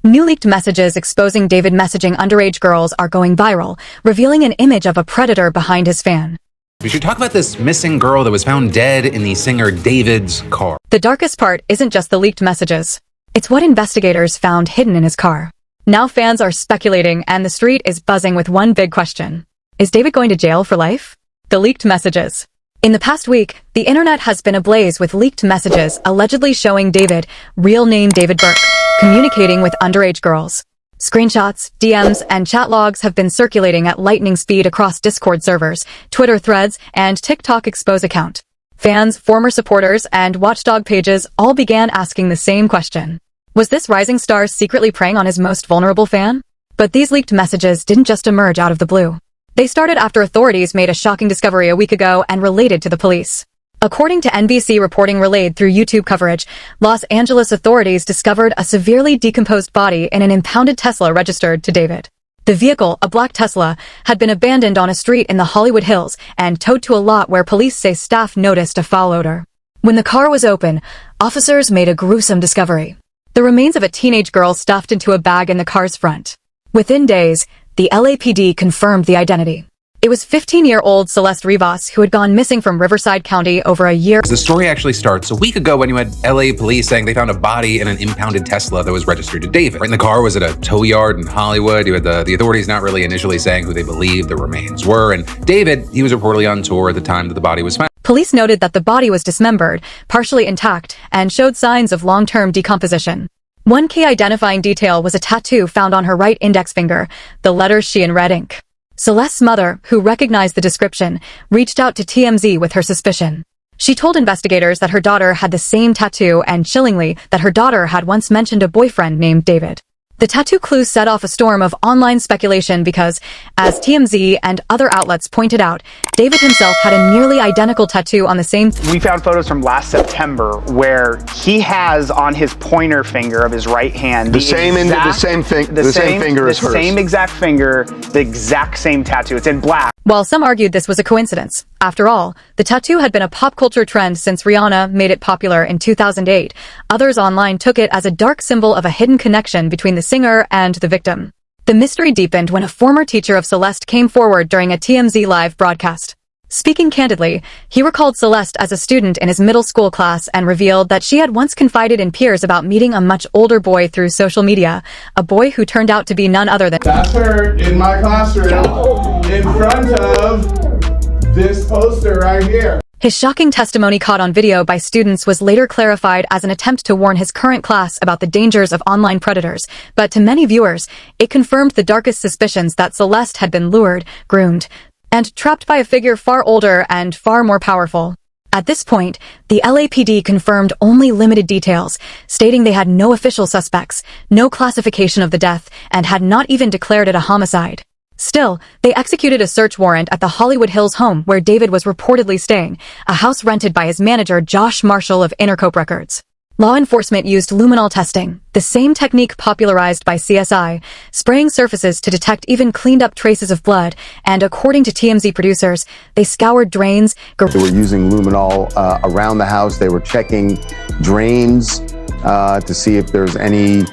New leaked messages exposing David messaging underage girls are going viral, revealing an image of a predator behind his fan. We should talk about this missing girl that was found dead in the singer David's car. The darkest part isn't just the leaked messages. It's what investigators found hidden in his car. Now fans are speculating and the street is buzzing with one big question. Is David going to jail for life? The leaked messages. In the past week, the internet has been ablaze with leaked messages allegedly showing David, real name David Burke, communicating with underage girls. Screenshots, DMs, and chat logs have been circulating at lightning speed across Discord servers, Twitter threads, and TikTok expose account. Fans, former supporters, and watchdog pages all began asking the same question. Was this rising star secretly preying on his most vulnerable fan? But these leaked messages didn't just emerge out of the blue. They started after authorities made a shocking discovery a week ago and related to the police. According to NBC reporting relayed through YouTube coverage, Los Angeles authorities discovered a severely decomposed body in an impounded Tesla registered to David. The vehicle, a black Tesla, had been abandoned on a street in the Hollywood Hills and towed to a lot where police say staff noticed a foul odor. When the car was open, officers made a gruesome discovery. The remains of a teenage girl stuffed into a bag in the car's front. Within days, the LAPD confirmed the identity. It was 15-year-old Celeste Rivas who had gone missing from Riverside County over a year. The story actually starts a week ago when you had LA police saying they found a body in an impounded Tesla that was registered to David. Right in the car was at a tow yard in Hollywood. You had the authorities not really initially saying who they believed the remains were. And David, he was reportedly on tour at the time that the body was found. Police noted that the body was dismembered, partially intact, and showed signs of long-term decomposition. One key identifying detail was a tattoo found on her right index finger, the letters she in red ink. Celeste's mother, who recognized the description, reached out to TMZ with her suspicion. She told investigators that her daughter had the same tattoo and, chillingly, that her daughter had once mentioned a boyfriend named David. The tattoo clues set off a storm of online speculation because, as TMZ and other outlets pointed out, David himself had a nearly identical tattoo on the same. We found photos from last September where he has on his pointer finger of his right hand the same finger as hers. The same exact finger, the exact same tattoo. It's in black. While some argued this was a coincidence, after all, the tattoo had been a pop culture trend since Rihanna made it popular in 2008. Others online took it as a dark symbol of a hidden connection between the singer and the victim. The mystery deepened when a former teacher of Celeste came forward during a TMZ live broadcast. Speaking candidly, he recalled Celeste as a student in his middle school class and revealed that she had once confided in peers about meeting a much older boy through social media, a boy who turned out to be none other than— That's her in my classroom, in front of this poster right here. His shocking testimony caught on video by students was later clarified as an attempt to warn his current class about the dangers of online predators, but to many viewers, it confirmed the darkest suspicions that Celeste had been lured, groomed, and trapped by a figure far older and far more powerful. At this point, the LAPD confirmed only limited details, stating they had no official suspects, no classification of the death, and had not even declared it a homicide. Still, they executed a search warrant at the Hollywood Hills home where David was reportedly staying, a house rented by his manager Josh Marshall of Intercope Records. Law enforcement used luminol testing, the same technique popularized by CSI, spraying surfaces to detect even cleaned-up traces of blood, and according to TMZ producers, they scoured drains. They were using luminol around the house. They were checking drains to see if there's any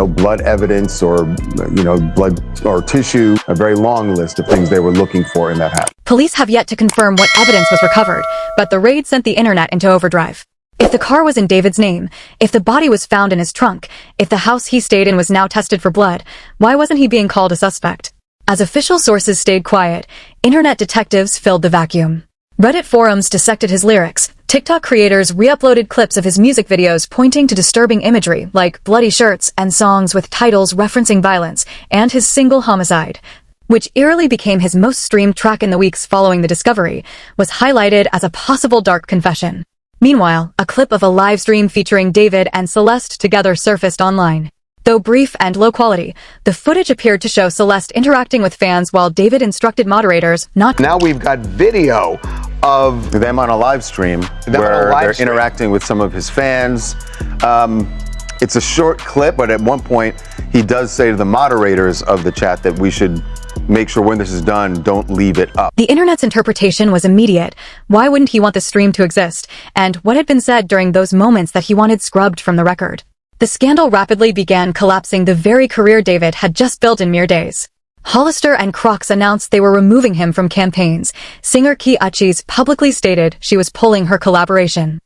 blood evidence or, blood or tissue, a very long list of things they were looking for in that house. Police have yet to confirm what evidence was recovered, but the raid sent the internet into overdrive. If the car was in David's name, if the body was found in his trunk, if the house he stayed in was now tested for blood, why wasn't he being called a suspect? As official sources stayed quiet, internet detectives filled the vacuum. Reddit forums dissected his lyrics. TikTok creators re-uploaded clips of his music videos pointing to disturbing imagery like bloody shirts and songs with titles referencing violence, and his single Homicide, which eerily became his most streamed track in the weeks following the discovery, was highlighted as a possible dark confession. Meanwhile, a clip of a live stream featuring David and Celeste together surfaced online. Though brief and low quality, the footage appeared to show Celeste interacting with fans while David instructed moderators not— Now we've got video of them on a live stream where they're interacting with some of his fans. It's a short clip, but at one point he does say to the moderators of the chat that we should make sure when this is done, don't leave it up. The internet's interpretation was immediate. Why wouldn't he want the stream to exist? And what had been said during those moments that he wanted scrubbed from the record? The scandal rapidly began collapsing the very career David had just built in mere days. Hollister and Crocs announced they were removing him from campaigns. Singer Key Uchis publicly stated she was pulling her collaboration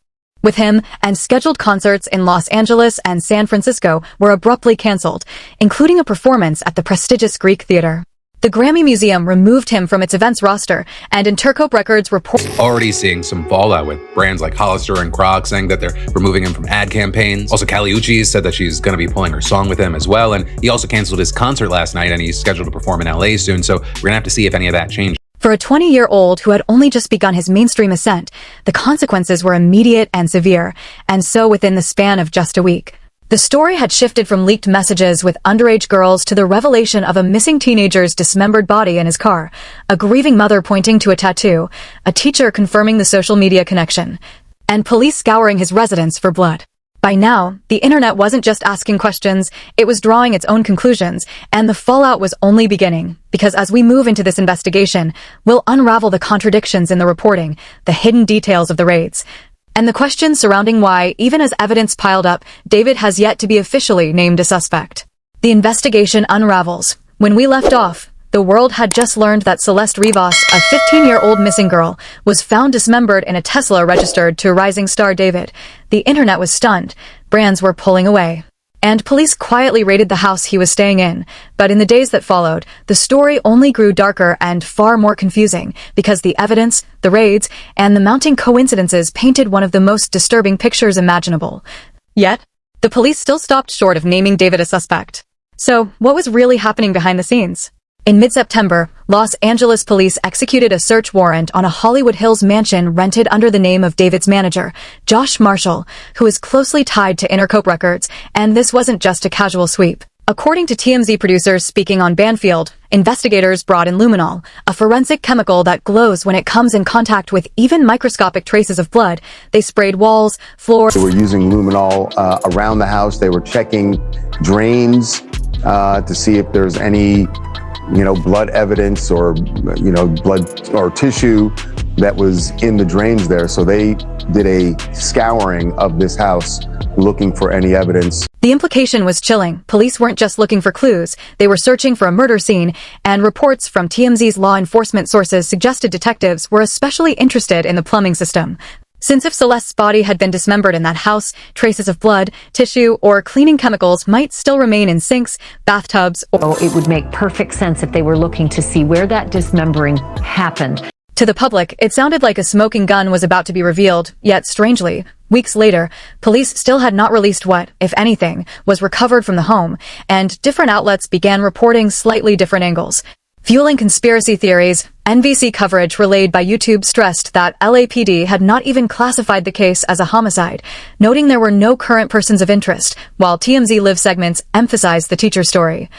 with him, and scheduled concerts in Los Angeles and San Francisco were abruptly canceled, including a performance at the prestigious Greek Theater. The Grammy Museum removed him from its events roster, and Intercope Records reported already seeing some fallout with brands like Hollister and Crocs saying that they're removing him from ad campaigns. Also, Kali Uchis said that she's going to be pulling her song with him as well, and he also canceled his concert last night, and he's scheduled to perform in LA soon, so we're going to have to see if any of that changes. For a 20-year-old who had only just begun his mainstream ascent, the consequences were immediate and severe, and so within the span of just a week. The story had shifted from leaked messages with underage girls to the revelation of a missing teenager's dismembered body in his car, a grieving mother pointing to a tattoo, a teacher confirming the social media connection, and police scouring his residence for blood. By now, the internet wasn't just asking questions, it was drawing its own conclusions, and the fallout was only beginning, because as we move into this investigation, we'll unravel the contradictions in the reporting, the hidden details of the raids, and the questions surrounding why, even as evidence piled up, David has yet to be officially named a suspect. The investigation unravels. When we left off, the world had just learned that Celeste Rivas, a 15-year-old missing girl, was found dismembered in a Tesla registered to rising star David. The internet was stunned. Brands were pulling away. And police quietly raided the house he was staying in. But in the days that followed, the story only grew darker and far more confusing, because the evidence, the raids, and the mounting coincidences painted one of the most disturbing pictures imaginable. Yet, the police still stopped short of naming David a suspect. So, what was really happening behind the scenes? In mid-September, Los Angeles police executed a search warrant on a Hollywood Hills mansion rented under the name of David's manager, Josh Marshall, who is closely tied to Intercope Records, and this wasn't just a casual sweep. According to TMZ producers speaking on Banfield, investigators brought in luminol, a forensic chemical that glows when it comes in contact with even microscopic traces of blood. They sprayed walls, floors. They were using luminol around the house. They were checking drains to see if there's any blood evidence or, blood or tissue that was in the drains there. So they did a scouring of this house looking for any evidence. The implication was chilling. Police weren't just looking for clues. They were searching for a murder scene, and reports from TMZ's law enforcement sources suggested detectives were especially interested in the plumbing system. Since if Celeste's body had been dismembered in that house, traces of blood, tissue, or cleaning chemicals might still remain in sinks, bathtubs, or it would make perfect sense if they were looking to see where that dismembering happened. To the public, it sounded like a smoking gun was about to be revealed, yet strangely, weeks later, police still had not released what, if anything, was recovered from the home, and different outlets began reporting slightly different angles. Fueling conspiracy theories, NBC coverage relayed by YouTube stressed that LAPD had not even classified the case as a homicide, noting there were no current persons of interest, while TMZ Live segments emphasized the teacher story.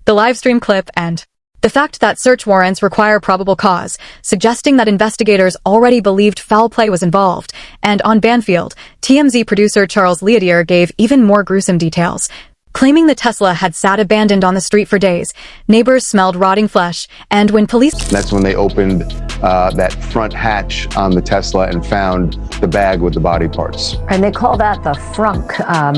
The livestream clip and the fact that search warrants require probable cause, suggesting that investigators already believed foul play was involved, and on Banfield, TMZ producer Charles Leadier gave even more gruesome details. Claiming the Tesla had sat abandoned on the street for days, neighbors smelled rotting flesh, and when police... That's when they opened that front hatch on the Tesla and found the bag with the body parts. And they call that the frunk,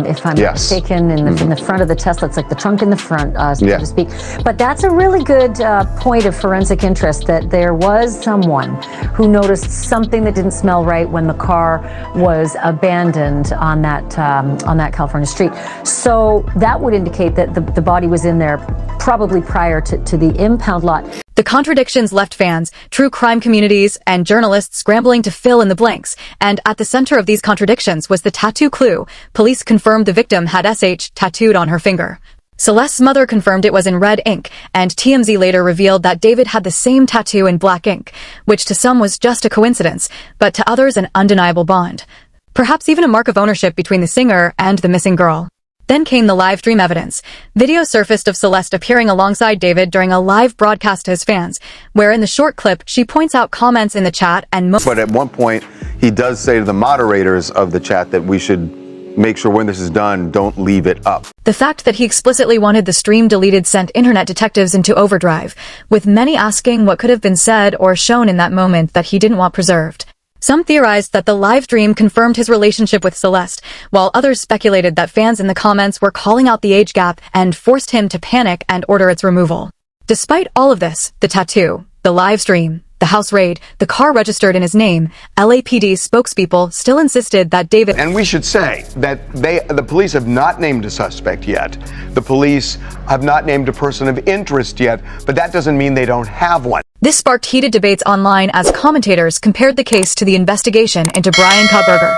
if I'm not mistaken, in the front of the Tesla. It's like the trunk in the front, so to speak. But that's a really good point of forensic interest, that there was someone who noticed something that didn't smell right when the car was abandoned on that California street. So that would indicate that the body was in there probably prior to the impound lot. The contradictions left fans, true crime communities, and journalists scrambling to fill in the blanks, and at the center of these contradictions was the tattoo clue. Police confirmed the victim had SH tattooed on her finger. Celeste's mother confirmed it was in red ink, and TMZ later revealed that David had the same tattoo in black ink, which to some was just a coincidence, but to others an undeniable bond. Perhaps even a mark of ownership between the singer and the missing girl. Then came the live stream evidence. Video surfaced of Celeste appearing alongside David during a live broadcast to his fans, where in the short clip, she points out comments in the chat and But at one point, he does say to the moderators of the chat that we should make sure when this is done, don't leave it up. The fact that he explicitly wanted the stream deleted sent internet detectives into overdrive, with many asking what could have been said or shown in that moment that he didn't want preserved. Some theorized that the live stream confirmed his relationship with Celeste, while others speculated that fans in the comments were calling out the age gap and forced him to panic and order its removal. Despite all of this, the tattoo, the live stream, the house raid, the car registered in his name, LAPD spokespeople still insisted that David— And we should say that the police have not named a suspect yet. The police have not named a person of interest yet, but that doesn't mean they don't have one. This sparked heated debates online as commentators compared the case to the investigation into Brian Kohberger,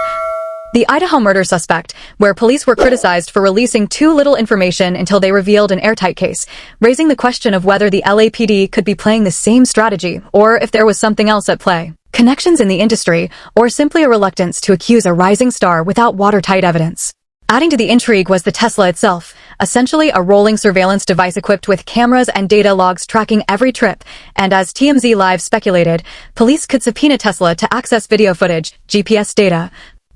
the Idaho murder suspect, where police were criticized for releasing too little information until they revealed an airtight case, raising the question of whether the LAPD could be playing the same strategy or if there was something else at play. Connections in the industry, or simply a reluctance to accuse a rising star without watertight evidence. Adding to the intrigue was the Tesla itself, essentially a rolling surveillance device equipped with cameras and data logs tracking every trip, and as TMZ Live speculated, police could subpoena Tesla to access video footage, GPS data,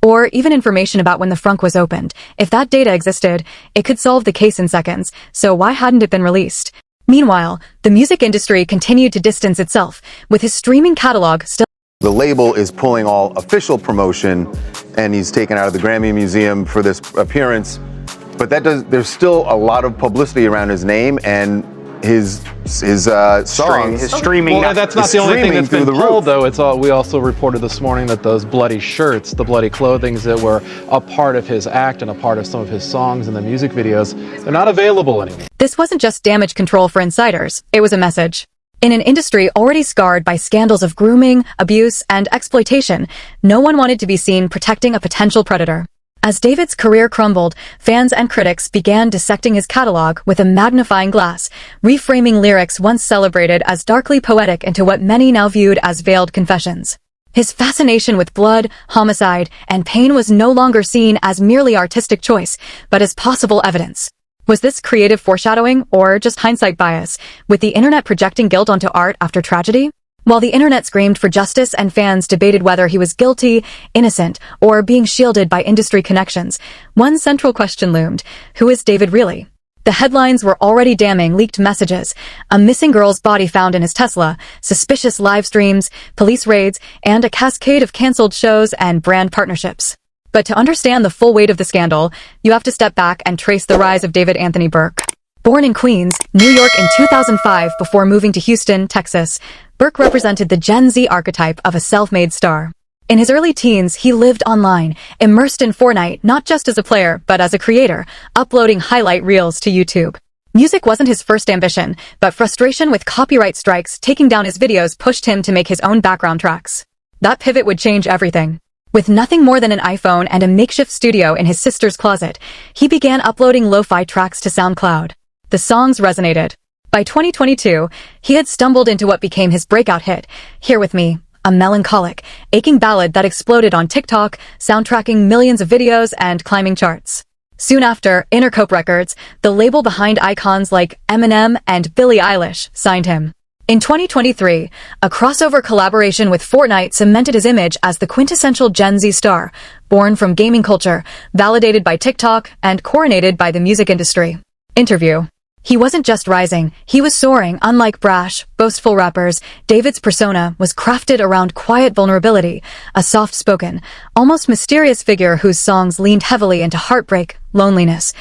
or even information about when the frunk was opened. If that data existed, it could solve the case in seconds, so why hadn't it been released? Meanwhile, the music industry continued to distance itself, with his streaming catalog still— The label is pulling all official promotion, and he's taken out of the Grammy Museum for this appearance. But there's still a lot of publicity around his name and his songs. His streaming. Well, that's not the only thing that's been pulled, though. We also reported this morning that those bloody shirts, the bloody clothings that were a part of his act and a part of some of his songs and the music videos, they're not available anymore. This wasn't just damage control for insiders, it was a message. In an industry already scarred by scandals of grooming, abuse, and exploitation, no one wanted to be seen protecting a potential predator. As David's career crumbled, fans and critics began dissecting his catalog with a magnifying glass, reframing lyrics once celebrated as darkly poetic into what many now viewed as veiled confessions. His fascination with blood, homicide, and pain was no longer seen as merely artistic choice, but as possible evidence. Was this creative foreshadowing, or just hindsight bias, with the internet projecting guilt onto art after tragedy? While the internet screamed for justice and fans debated whether he was guilty, innocent, or being shielded by industry connections, one central question loomed: who is David really? The headlines were already damning: leaked messages, a missing girl's body found in his Tesla, suspicious live streams, police raids, and a cascade of canceled shows and brand partnerships. But to understand the full weight of the scandal, you have to step back and trace the rise of David Anthony Burke. Born in Queens, New York in 2005 before moving to Houston, Texas, Burke represented the Gen Z archetype of a self-made star. In his early teens, he lived online, immersed in Fortnite not just as a player, but as a creator, uploading highlight reels to YouTube. Music wasn't his first ambition, but frustration with copyright strikes taking down his videos pushed him to make his own background tracks. That pivot would change everything. With nothing more than an iPhone and a makeshift studio in his sister's closet, he began uploading lo-fi tracks to SoundCloud. The songs resonated. By 2022, he had stumbled into what became his breakout hit, Here With Me, a melancholic, aching ballad that exploded on TikTok, soundtracking millions of videos and climbing charts. Soon after, Intercope Records, the label behind icons like Eminem and Billie Eilish, signed him. In 2023, a crossover collaboration with Fortnite cemented his image as the quintessential Gen Z star, born from gaming culture, validated by TikTok, and coronated by the music industry. Interview. He wasn't just rising, he was soaring. Unlike brash, boastful rappers, David's persona was crafted around quiet vulnerability, a soft-spoken, almost mysterious figure whose songs leaned heavily into heartbreak, loneliness,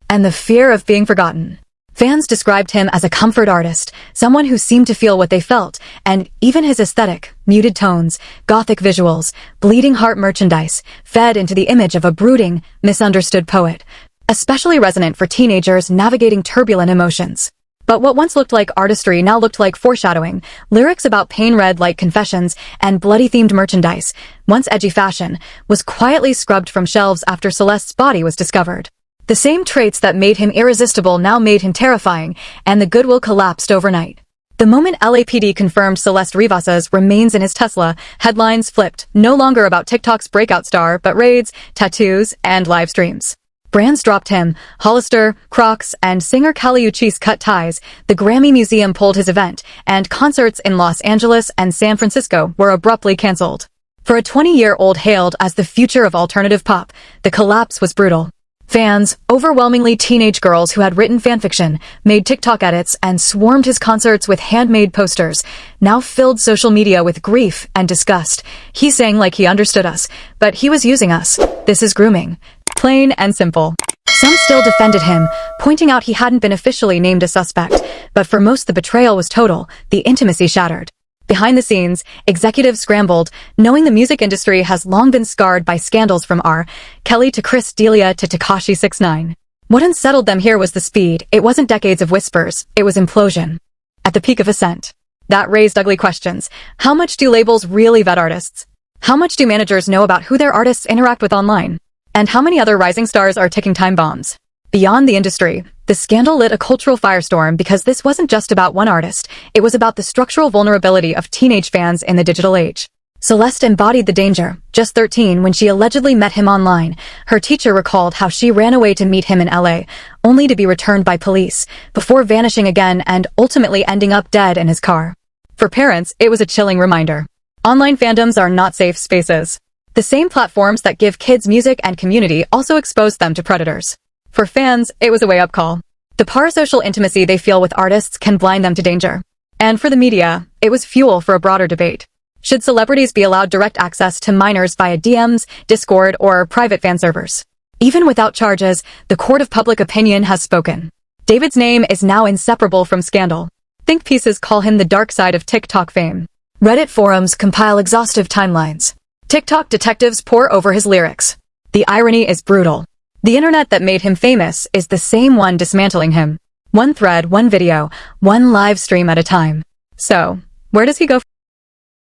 and the fear of being forgotten. Fans described him as a comfort artist, someone who seemed to feel what they felt, and even his aesthetic, muted tones, gothic visuals, bleeding heart merchandise, fed into the image of a brooding, misunderstood poet, especially resonant for teenagers navigating turbulent emotions. But what once looked like artistry now looked like foreshadowing, lyrics about pain read like confessions, and bloody-themed merchandise, once edgy fashion, was quietly scrubbed from shelves after Celeste's body was discovered. The same traits that made him irresistible now made him terrifying, and the goodwill collapsed overnight. The moment LAPD confirmed Celeste Rivas's remains in his Tesla, headlines flipped, no longer about TikTok's breakout star, but raids, tattoos, and live streams. Brands dropped him. Hollister, Crocs, and singer Kali Uchis cut ties. The Grammy Museum pulled his event, and concerts in Los Angeles and San Francisco were abruptly canceled. For a 20-year-old hailed as the future of alternative pop, the collapse was brutal. Fans, overwhelmingly teenage girls who had written fanfiction, made TikTok edits, and swarmed his concerts with handmade posters, now filled social media with grief and disgust. He sang like he understood us, but he was using us. This is grooming. Plain and simple. Some still defended him, pointing out he hadn't been officially named a suspect, but for most the betrayal was total, the intimacy shattered. Behind the scenes, executives scrambled, knowing the music industry has long been scarred by scandals from R. Kelly to Chris D'Elia to Tekashi 6ix9ine. What unsettled them here was the speed. It wasn't decades of whispers, it was implosion. At the peak of ascent. That raised ugly questions. How much do labels really vet artists? How much do managers know about who their artists interact with online? And how many other rising stars are ticking time bombs? Beyond the industry, the scandal lit a cultural firestorm because this wasn't just about one artist, it was about the structural vulnerability of teenage fans in the digital age. Celeste embodied the danger, just 13 when she allegedly met him online. Her teacher recalled how she ran away to meet him in LA, only to be returned by police, before vanishing again and ultimately ending up dead in his car. For parents, it was a chilling reminder. Online fandoms are not safe spaces. The same platforms that give kids music and community also expose them to predators. For fans, it was a wake-up call. The parasocial intimacy they feel with artists can blind them to danger. And for the media, it was fuel for a broader debate. Should celebrities be allowed direct access to minors via DMs, Discord, or private fan servers? Even without charges, the court of public opinion has spoken. David's name is now inseparable from scandal. Think pieces call him the dark side of TikTok fame. Reddit forums compile exhaustive timelines. TikTok detectives pore over his lyrics. The irony is brutal. The internet that made him famous is the same one dismantling him. One thread, one video, one live stream at a time. So, where does he go?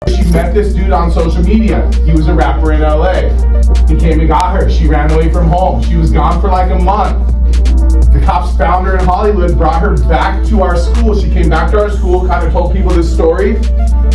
She met this dude on social media. He was a rapper in LA. He came and got her. She ran away from home. She was gone for like a month. The cops found her in Hollywood, brought her back to our school. She came back to our school, kind of told people this story.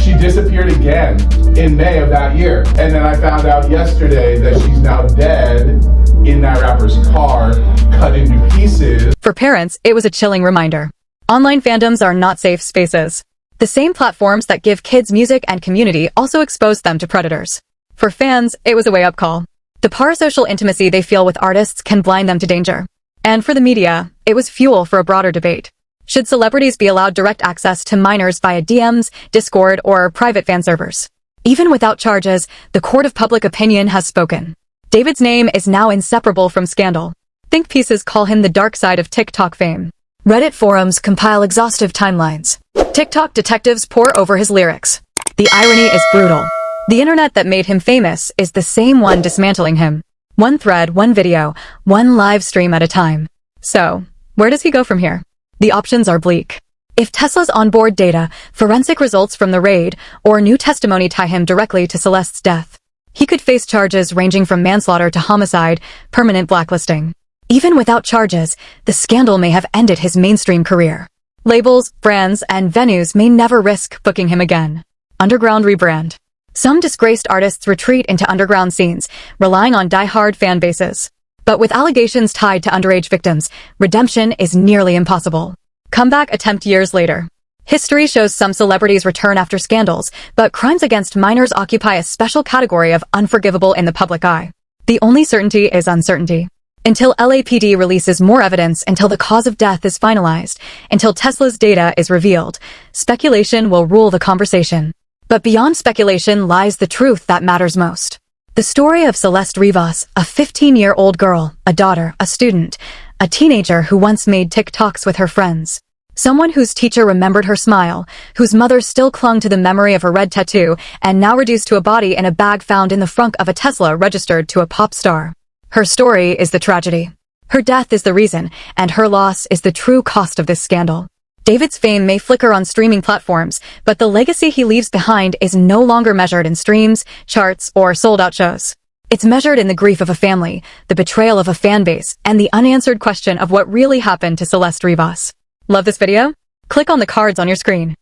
She disappeared again in May of that year. And then I found out yesterday that she's now dead in that rapper's car, cut into pieces. For parents, it was a chilling reminder. Online fandoms are not safe spaces. The same platforms that give kids music and community also expose them to predators. For fans, it was a wake-up call. The parasocial intimacy they feel with artists can blind them to danger. And for the media, it was fuel for a broader debate. Should celebrities be allowed direct access to minors via DMs, Discord, or private fan servers? Even without charges, the court of public opinion has spoken. David's name is now inseparable from scandal. Think pieces call him the dark side of TikTok fame. Reddit forums compile exhaustive timelines. TikTok detectives pore over his lyrics. The irony is brutal. The internet that made him famous is the same one dismantling him. One thread, one video, one live stream at a time. So, where does he go from here? The options are bleak. If Tesla's onboard data, forensic results from the raid, or new testimony tie him directly to Celeste's death, he could face charges ranging from manslaughter to homicide, permanent blacklisting. Even without charges, the scandal may have ended his mainstream career. Labels, brands, and venues may never risk booking him again. Underground rebrand. Some disgraced artists retreat into underground scenes, relying on die-hard fan bases. But with allegations tied to underage victims, redemption is nearly impossible. Comeback attempt years later. History shows some celebrities return after scandals, but crimes against minors occupy a special category of unforgivable in the public eye. The only certainty is uncertainty. Until LAPD releases more evidence, until the cause of death is finalized, until Tesla's data is revealed, speculation will rule the conversation. But beyond speculation lies the truth that matters most. The story of Celeste Rivas, a 15-year-old girl, a daughter, a student, a teenager who once made TikToks with her friends. Someone whose teacher remembered her smile, whose mother still clung to the memory of her red tattoo, and now reduced to a body in a bag found in the frunk of a Tesla registered to a pop star. Her story is the tragedy. Her death is the reason, and her loss is the true cost of this scandal. David's fame may flicker on streaming platforms, but the legacy he leaves behind is no longer measured in streams, charts, or sold-out shows. It's measured in the grief of a family, the betrayal of a fan base, and the unanswered question of what really happened to Celeste Rivas. Love this video? Click on the cards on your screen.